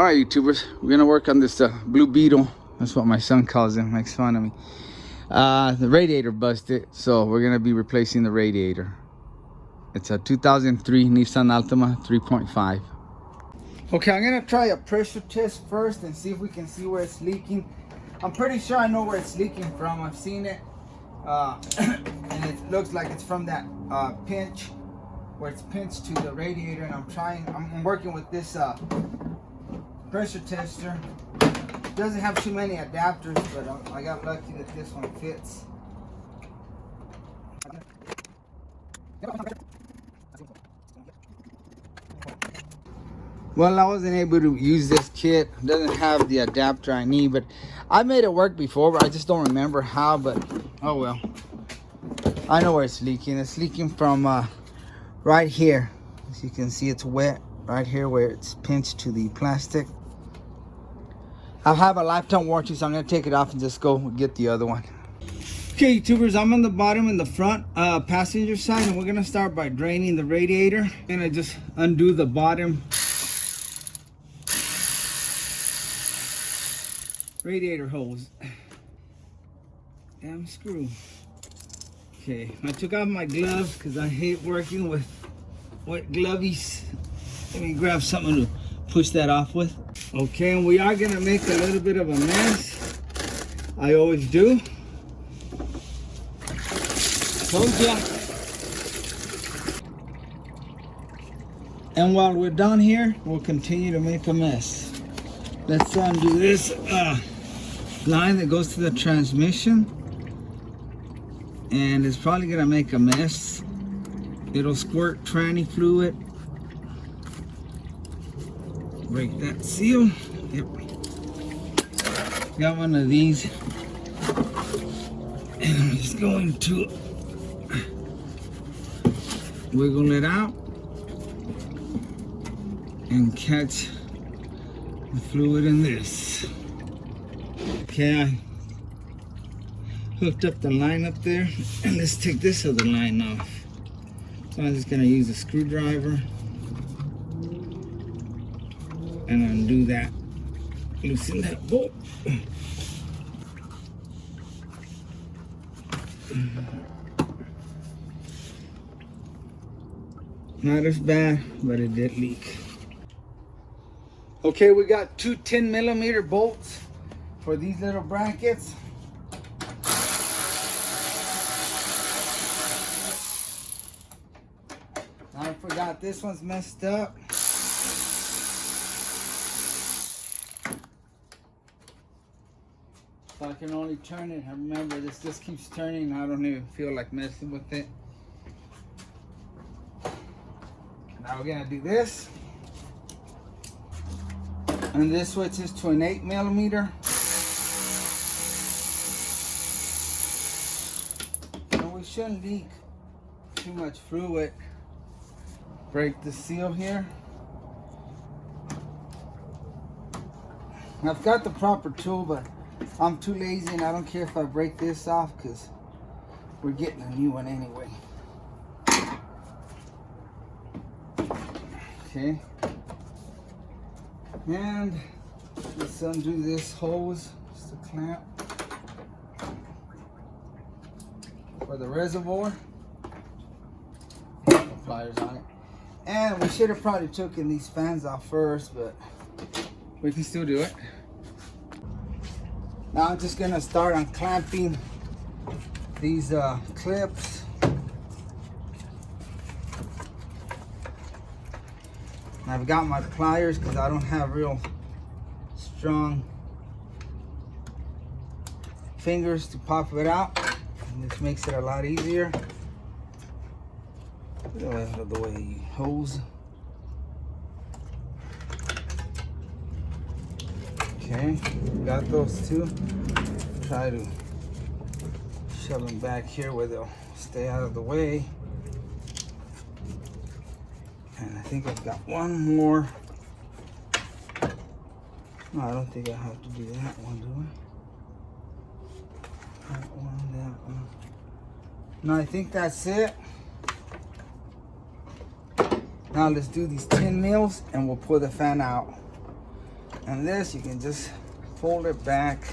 All right, YouTubers, we're gonna work on this Blue Beetle. That's what my son calls him, makes fun of me. The radiator busted, so we're gonna be replacing the radiator. It's a 2003 Nissan Altima 3.5. Okay, I'm gonna try a pressure test first and see if we can see where it's leaking. I'm pretty sure I know where it's leaking from. I've seen it, and it looks like it's from that pinch, where it's pinched to the radiator. And I'm working with this pressure tester. It doesn't have too many adapters, but I got lucky that this one fits. Well, I wasn't able to use this kit. It doesn't have the adapter I need, but I made it work before, but I just don't remember how. But oh well. I know where it's leaking. It's leaking from right here. As you can see, it's wet right here where it's pinched to the plastic. I have a lifetime warranty, so I'm gonna take it off and just go get the other one. Okay, YouTubers, I'm on the bottom and the front passenger side, and we're gonna start by draining the radiator. And I just undo the bottom radiator hose. Damn screw. Okay, I took off my gloves because I hate working with wet glovies. Let me grab something to push that off with. Okay, and we are gonna make a little bit of a mess. I always do. Told ya. And while we're down here, we'll continue to make a mess. Let's undo this line that goes to the transmission. And it's probably gonna make a mess. It'll squirt tranny fluid. Break that seal. Yep. Got one of these. And I'm just going to wiggle it out and catch the fluid in this. Okay, I hooked up the line up there, and let's take this other line off. So I'm just gonna use a screwdriver and undo that, loosen that bolt. Not as bad, but it did leak. Okay, we got two 10mm bolts for these little brackets. I forgot this one's messed up. So I can only turn it. I remember this just keeps turning. I don't even feel like messing with it. Now we're gonna do this. And this switches to an 8mm. And we shouldn't leak too much fluid. Break the seal here. I've got the proper tool, but I'm too lazy and I don't care if I break this off because we're getting a new one anyway. Okay. And let's undo this hose, just a clamp for the reservoir. Pliers on it. And we should have probably taken these fans off first, but we can still do it. Now I'm just gonna start unclamping these clips. I've got my pliers because I don't have real strong fingers to pop it out. And this makes it a lot easier. Get out of the way, hose. Okay, got those two. Try to shove them back here where they'll stay out of the way. And I think I've got one more. No, I don't think I have to do that one, do I? That one. No, I think that's it. Now let's do these 10 mils and we'll pull the fan out. And this, you can just fold it back,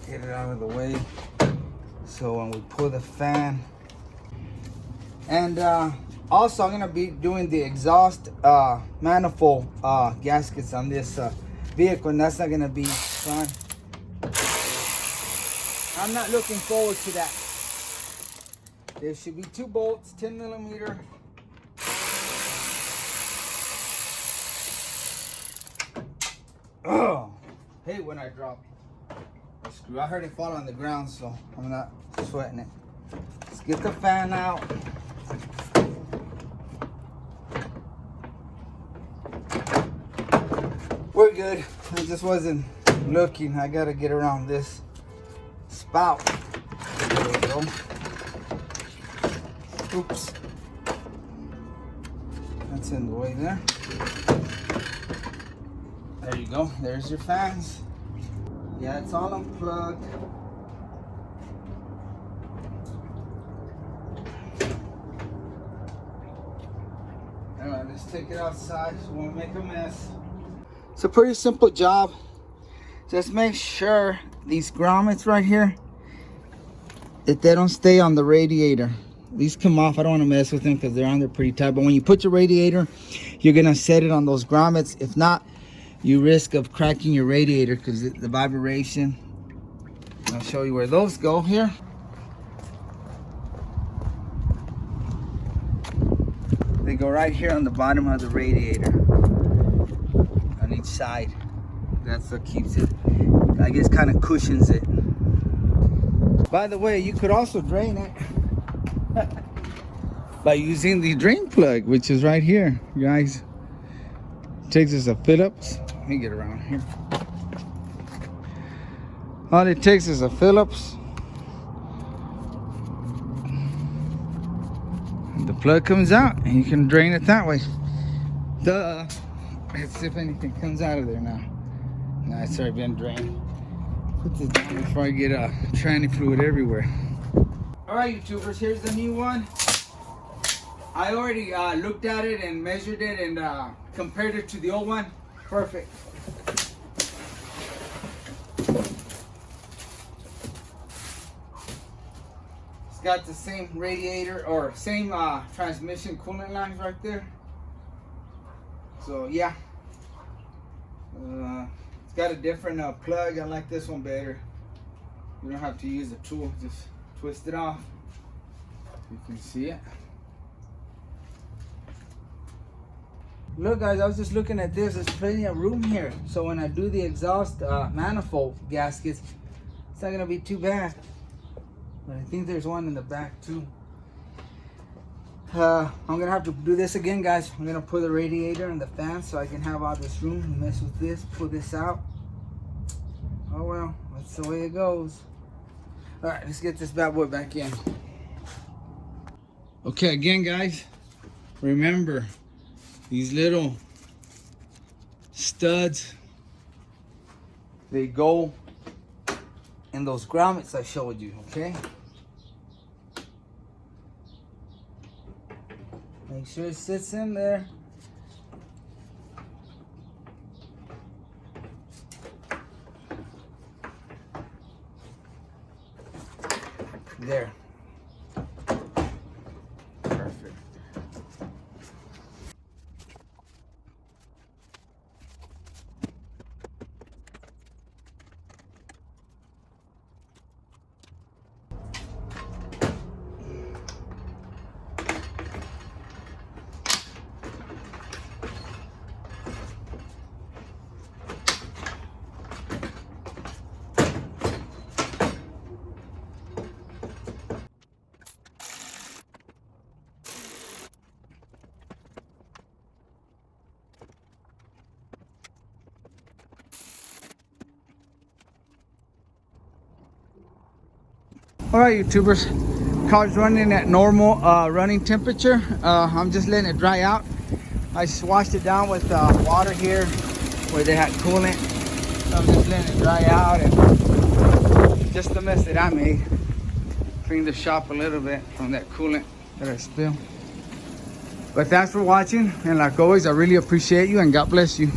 get it out of the way. So when we pull the fan, and also I'm gonna be doing the exhaust manifold gaskets on this vehicle, and that's not gonna be fun. I'm not looking forward to that. There should be 2 bolts, 10 millimeter. Oh, hate when I drop a screw. I heard it fall on the ground, so I'm not sweating it. Let's get the fan out. We're good. I just wasn't looking. I gotta get around this spout. There we go. Oops. That's in the way there. There you go. There's your fans. Yeah, it's all unplugged. Alright, let's take it outside so we won't make a mess. It's a pretty simple job. Just make sure these grommets right here, that they don't stay on the radiator. These come off. I don't want to mess with them because they're on there pretty tight. But when you put your radiator, you're going to set it on those grommets. If not, you risk of cracking your radiator because the vibration. I'll show you where those go here. They go right here on the bottom of the radiator on each side. That's what keeps it, I guess, kind of cushions it. By the way, you could also drain it by using the drain plug, which is right here, guys. Takes us a Phillips. Let me get around here. All it takes is a Phillips. The plug comes out and you can drain it that way. Duh. Let's see if anything comes out of there now. Nah, it's already been drained. Put this down before I get tranny fluid everywhere. Alright, YouTubers, here's the new one. I already looked at it and measured it and compared it to the old one. Perfect. It's got the same radiator or same transmission coolant lines right there. So yeah, it's got a different plug. I like this one better. You don't have to use a tool, just twist it off. You can see it. Look, guys, I was just looking at this. There's plenty of room here. So when I do the exhaust manifold gaskets, it's not gonna be too bad. But I think there's one in the back too. I'm gonna have to do this again, guys. I'm gonna put the radiator and the fan so I can have all this room. Mess with this, pull this out. Oh well, that's the way it goes. All right, let's get this bad boy back in. Okay, again, guys, remember these little studs, they go in those grommets I showed you, okay? Make sure it sits in there. There. Perfect. All right, YouTubers, car's running at normal running temperature. I'm just letting it dry out. I just washed it down with water here where they had coolant. So I'm just letting it dry out, and just the mess that I made. Clean the shop a little bit from that coolant that I spilled. But thanks for watching, and like always, I really appreciate you, and God bless you.